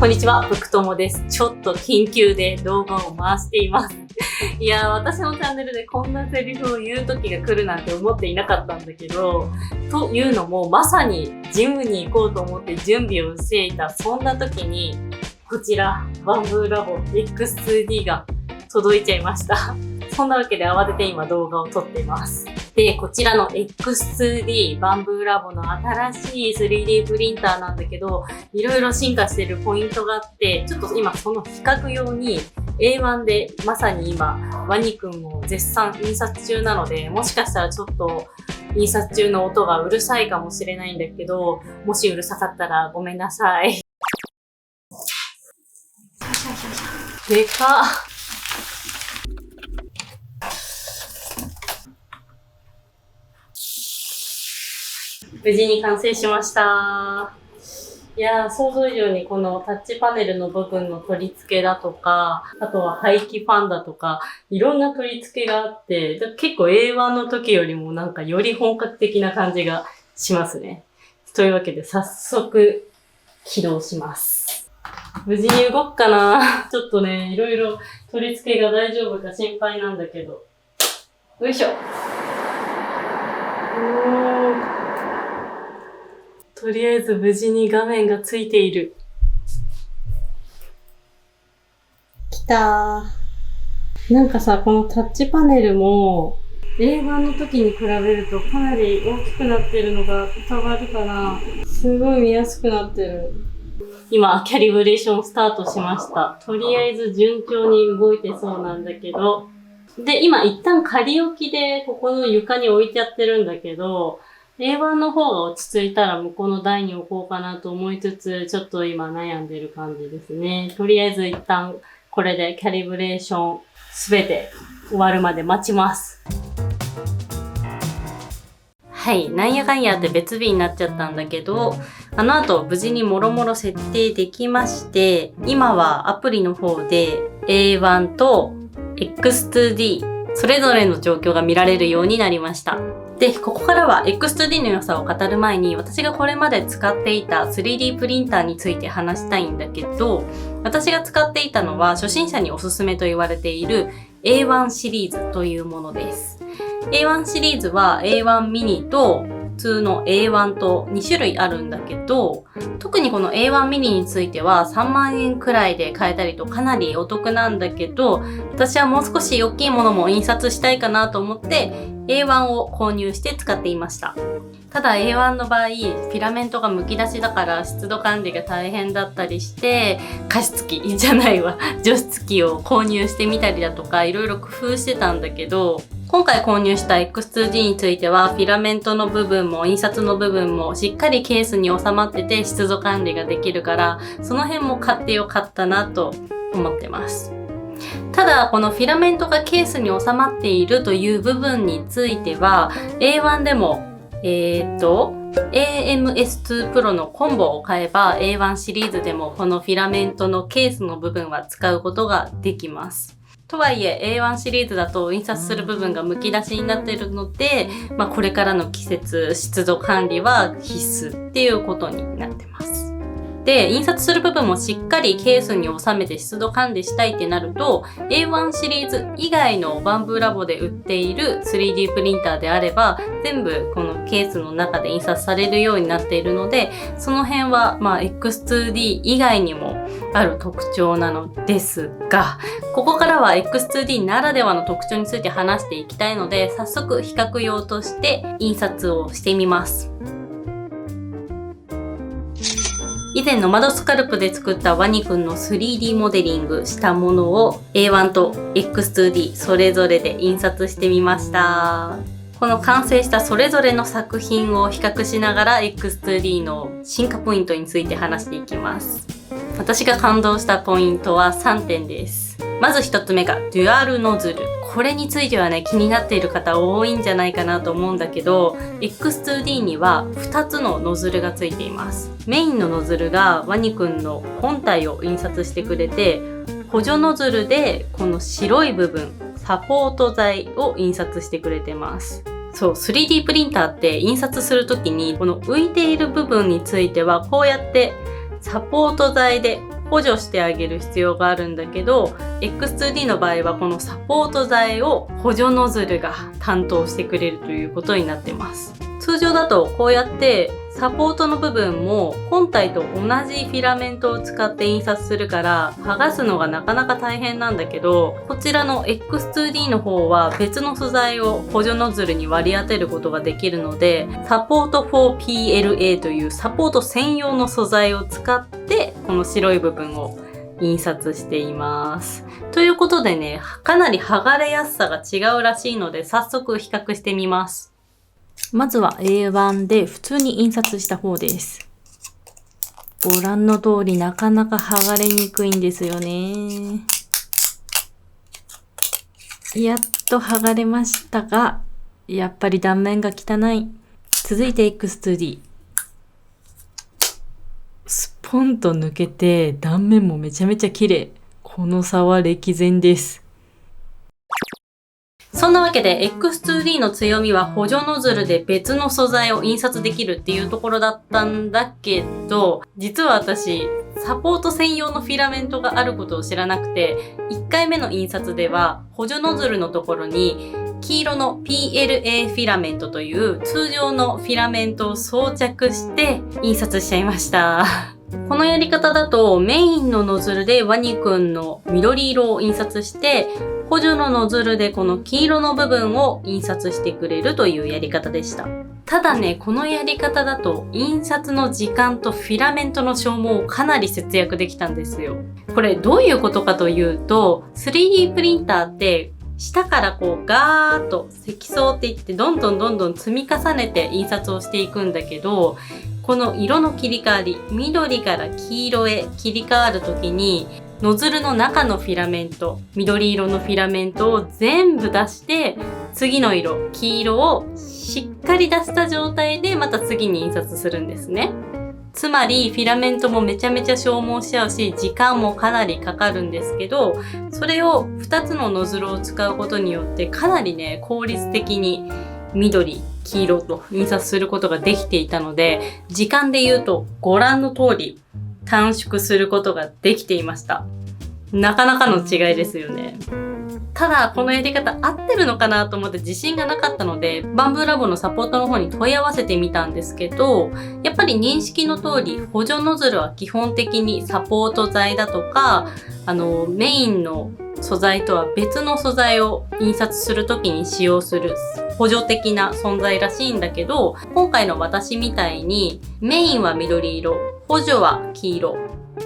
こんにちは、ぶくともです。ちょっと緊急で動画を回しています。いやー、私のチャンネルでこんなセリフを言う時が来るなんて思っていなかったんだけど、というのもまさにジムに行こうと思って準備をしていたそんな時に、こちらバンブーラボ X2D が届いちゃいました。そんなわけで慌てて今動画を撮っています。で、こちらの X2D バンブーラボの新しい 3D プリンターなんだけど、いろいろ進化しているポイントがあって、ちょっと今その比較用に A1 でまさに今ワニくんを絶賛印刷中なので、もしかしたらちょっと印刷中の音がうるさいかもしれないんだけど、もしうるさかったらごめんなさい。でかっ。無事に完成しました。いやー、想像以上にこのタッチパネルの部分の取り付けだとか、あとは排気ファンだとか、いろんな取り付けがあって、結構 A1 の時よりもなんかより本格的な感じがしますね。というわけで早速起動します。無事に動くかなちょっとね、いろいろ取り付けが大丈夫か心配なんだけど。よいしょ。とりあえず無事に画面がついている。きたー。なんかさ、このタッチパネルも A1 の時に比べるとかなり大きくなってるのが伝わるかな。すごい見やすくなってる。今、キャリブレーションスタートしました。とりあえず順調に動いてそうなんだけど。で、今一旦仮置きでここの床に置いてやってるんだけど、A1 の方が落ち着いたら向こうの台に置こうかなと思いつつ、ちょっと今悩んでる感じですね。とりあえず一旦これでキャリブレーションすべて終わるまで待ちます。はい、なんやかんやって別日になっちゃったんだけど、あの後無事にもろもろ設定できまして、今はアプリの方で A1 と X2D それぞれの状況が見られるようになりました。で、ここからは X2D の良さを語る前に、私がこれまで使っていた 3D プリンターについて話したいんだけど、私が使っていたのは初心者におすすめと言われている A1 シリーズというものです。A1 シリーズは A1 ミニと普通の A1 と2種類あるんだけど、特にこの A1 ミニについては3万円くらいで買えたりとかなりお得なんだけど、私はもう少し大きいものも印刷したいかなと思って A1 を購入して使っていました。ただ A1 の場合、フィラメントがむき出しだから湿度管理が大変だったりして、加湿器じゃないわ、除湿器を購入してみたりだとかいろいろ工夫してたんだけど、今回購入した X2D についてはフィラメントの部分も印刷の部分もしっかりケースに収まってて湿度管理ができるから、その辺も買ってよかったなと思ってます。ただこのフィラメントがケースに収まっているという部分については A1 でもAMS2 Pro のコンボを買えば A1 シリーズでもこのフィラメントのケースの部分は使うことができます。とはいえ A1 シリーズだと印刷する部分がむき出しになっているので、これからの季節湿度管理は必須っていうことになってます。で、印刷する部分もしっかりケースに収めて湿度管理したいってなると A1 シリーズ以外のバンブーラボで売っている 3D プリンターであれば全部このケースの中で印刷されるようになっているので、その辺はX2D 以外にもある特徴なのですが、ここからは X2D ならではの特徴について話していきたいので、早速比較用として印刷をしてみます。以前ノマドスカルプで作ったワニくんの 3D モデリングしたものを A1 と X2D それぞれで印刷してみました。この完成したそれぞれの作品を比較しながら X2D の進化ポイントについて話していきます。私が感動したポイントは3点です。まず1つ目がデュアルノズル。これについてはね、気になっている方多いんじゃないかなと思うんだけど、X2D には2つのノズルがついています。メインのノズルがワニくんの本体を印刷してくれて、補助ノズルでこの白い部分、サポート材を印刷してくれてます。そう、3D プリンターって印刷するときにこの浮いている部分についてはこうやってサポート材で補助してあげる必要があるんだけど、X2D の場合はこのサポート材を補助ノズルが担当してくれるということになってます。通常だとこうやってサポートの部分も本体と同じフィラメントを使って印刷するから剥がすのがなかなか大変なんだけど、こちらの X2D の方は別の素材を補助ノズルに割り当てることができるので、サポート for PLA というサポート専用の素材を使ってこの白い部分を印刷しています。ということでね、かなり剥がれやすさが違うらしいので早速比較してみます。まずは A1 で普通に印刷した方です。ご覧の通りなかなか剥がれにくいんですよね。やっと剥がれましたが、やっぱり断面が汚い。続いて X2D。スポンと抜けて断面もめちゃめちゃ綺麗。この差は歴然です。そんなわけで X2D の強みは補助ノズルで別の素材を印刷できるっていうところだったんだけど、実は私サポート専用のフィラメントがあることを知らなくて、1回目の印刷では補助ノズルのところに黄色の PLA フィラメントという通常のフィラメントを装着して印刷しちゃいました。このやり方だとメインのノズルでワニくんの緑色を印刷して、補助のノズルでこの黄色の部分を印刷してくれるというやり方でした。ただね、このやり方だと印刷の時間とフィラメントの消耗をかなり節約できたんですよ。これどういうことかというと、3D プリンターって下からこうガーッと積層っていってどんどん積み重ねて印刷をしていくんだけど、この色の切り替わり、緑から黄色へ切り替わるときにノズルの中のフィラメント、緑色のフィラメントを全部出して次の色、黄色をしっかり出した状態でまた次に印刷するんですね。つまりフィラメントもめちゃめちゃ消耗しちゃうし、時間もかなりかかるんですけど、それを2つのノズルを使うことによってかなりね、効率的に緑、黄色と印刷することができていたので、時間で言うとご覧の通り短縮することができていました。なかなかの違いですよね。ただこのやり方合ってるのかなと思って自信がなかったので、バンブーラボのサポートの方に問い合わせてみたんですけど、やっぱり認識の通り補助ノズルは基本的にサポート材だとか、メインの素材とは別の素材を印刷するときに使用する補助的な存在らしいんだけど、今回の私みたいにメインは緑色、補助は黄色、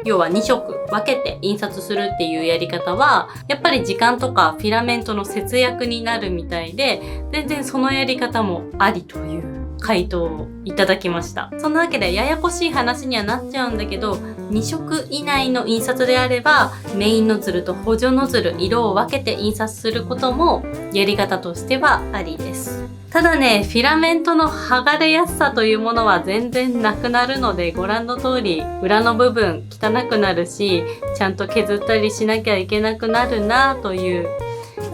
要は2色分けて印刷するっていうやり方はやっぱり時間とかフィラメントの節約になるみたいで、全然そのやり方もありという回答をいただきました。そんなわけでややこしい話にはなっちゃうんだけど、2色以内の印刷であればメインノズルと補助ノズル色を分けて印刷することもやり方としてはありです。ただね、フィラメントの剥がれやすさというものは全然なくなるので、ご覧の通り裏の部分汚くなるし、ちゃんと削ったりしなきゃいけなくなるなという、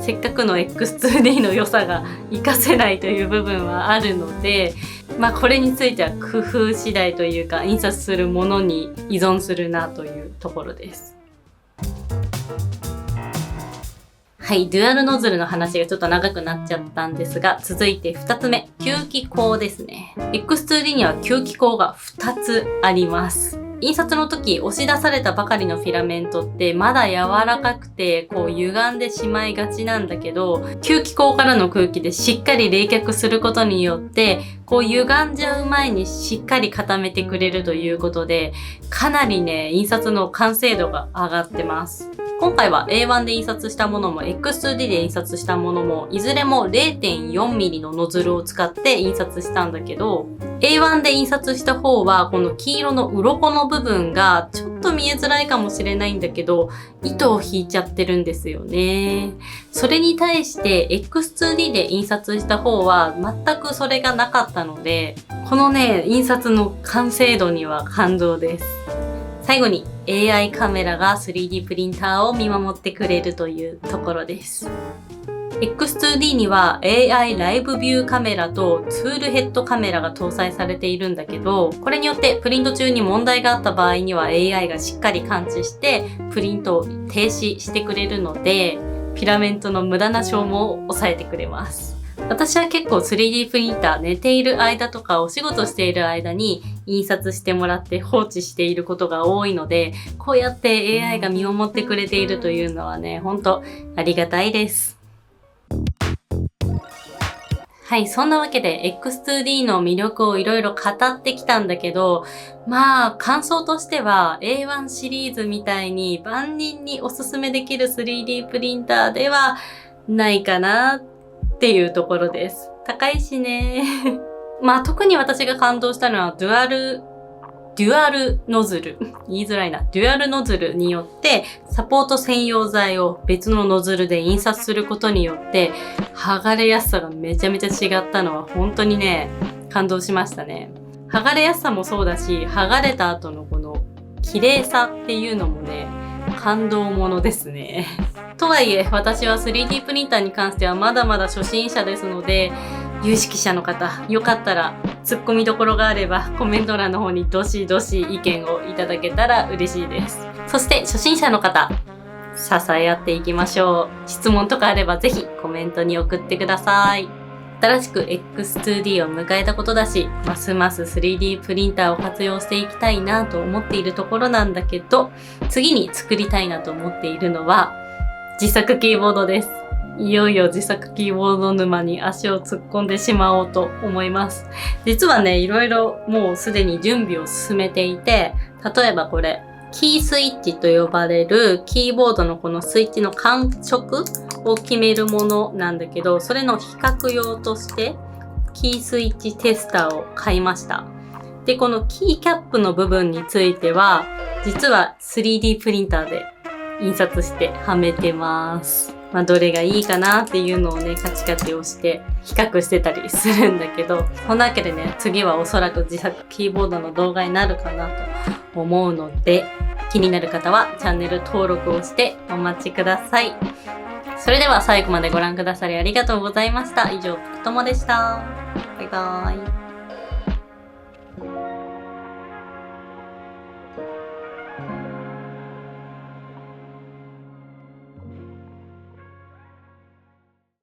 せっかくの X2D の良さが活かせないという部分はあるので、これについては工夫次第というか、印刷するものに依存するなというところです。はい、デュアルノズルの話がちょっと長くなっちゃったんですが、続いて2つ目、吸気口ですね。X2D には吸気口が2つあります。印刷の時押し出されたばかりのフィラメントってまだ柔らかくて歪んでしまいがちなんだけど、吸気口からの空気でしっかり冷却することによって歪んじゃう前にしっかり固めてくれるということで、かなりね、印刷の完成度が上がってます。今回は A1 で印刷したものも X2D で印刷したものもいずれも 0.4mm のノズルを使って印刷したんだけど、A1 で印刷した方はこの黄色の鱗の部分がちょっと見えづらいかもしれないんだけど、糸を引いちゃってるんですよね。それに対して X2D で印刷した方は全くそれがなかったので、このね、印刷の完成度には感動です。最後に AI カメラが 3D プリンターを見守ってくれるというところです。X2D には AI ライブビューカメラとツールヘッドカメラが搭載されているんだけど、これによってプリント中に問題があった場合には AI がしっかり感知してプリントを停止してくれるので、フィラメントの無駄な消耗を抑えてくれます。私は結構 3D プリンター寝ている間とかお仕事している間に印刷してもらって放置していることが多いので、こうやって AI が見守ってくれているというのはね、ほんとありがたいです。はい、そんなわけで X2D の魅力をいろいろ語ってきたんだけど、まあ感想としては A1 シリーズみたいに万人におすすめできる 3D プリンターではないかなっていうところです。高いしね。まあ特に私が感動したのはデュアルノズル。言いづらいな。デュアルノズルによってサポート専用材を別のノズルで印刷することによって剥がれやすさがめちゃめちゃ違ったのは本当にね、感動しましたね。剥がれやすさもそうだし、剥がれた後のこの綺麗さっていうのもね、感動ものですね。とはいえ私は 3D プリンターに関してはまだまだ初心者ですので、有識者の方、よかったらツッコミどころがあればコメント欄の方にどしどし意見をいただけたら嬉しいです。そして初心者の方、支え合っていきましょう。質問とかあればぜひコメントに送ってください。新しく X2D を迎えたことだし、ますます 3D プリンターを活用していきたいなと思っているところなんだけど、次に作りたいなと思っているのは自作キーボードです。いよいよ自作キーボード沼に足を突っ込んでしまおうと思います。実はね、いろいろもうすでに準備を進めていて、例えばこれ、キースイッチと呼ばれるキーボードのこのスイッチの感触を決めるものなんだけど、それの比較用としてキースイッチテスターを買いました。で、このキーキャップの部分については、実は 3D プリンターで印刷してはめてます。どれがいいかなっていうのをね、カチカチ押して比較してたりするんだけど、そんなわけでね、次はおそらく自作キーボードの動画になるかなと思うので、気になる方はチャンネル登録をしてお待ちください。それでは最後までご覧くださりありがとうございました。以上、くともでした。バイバーイ。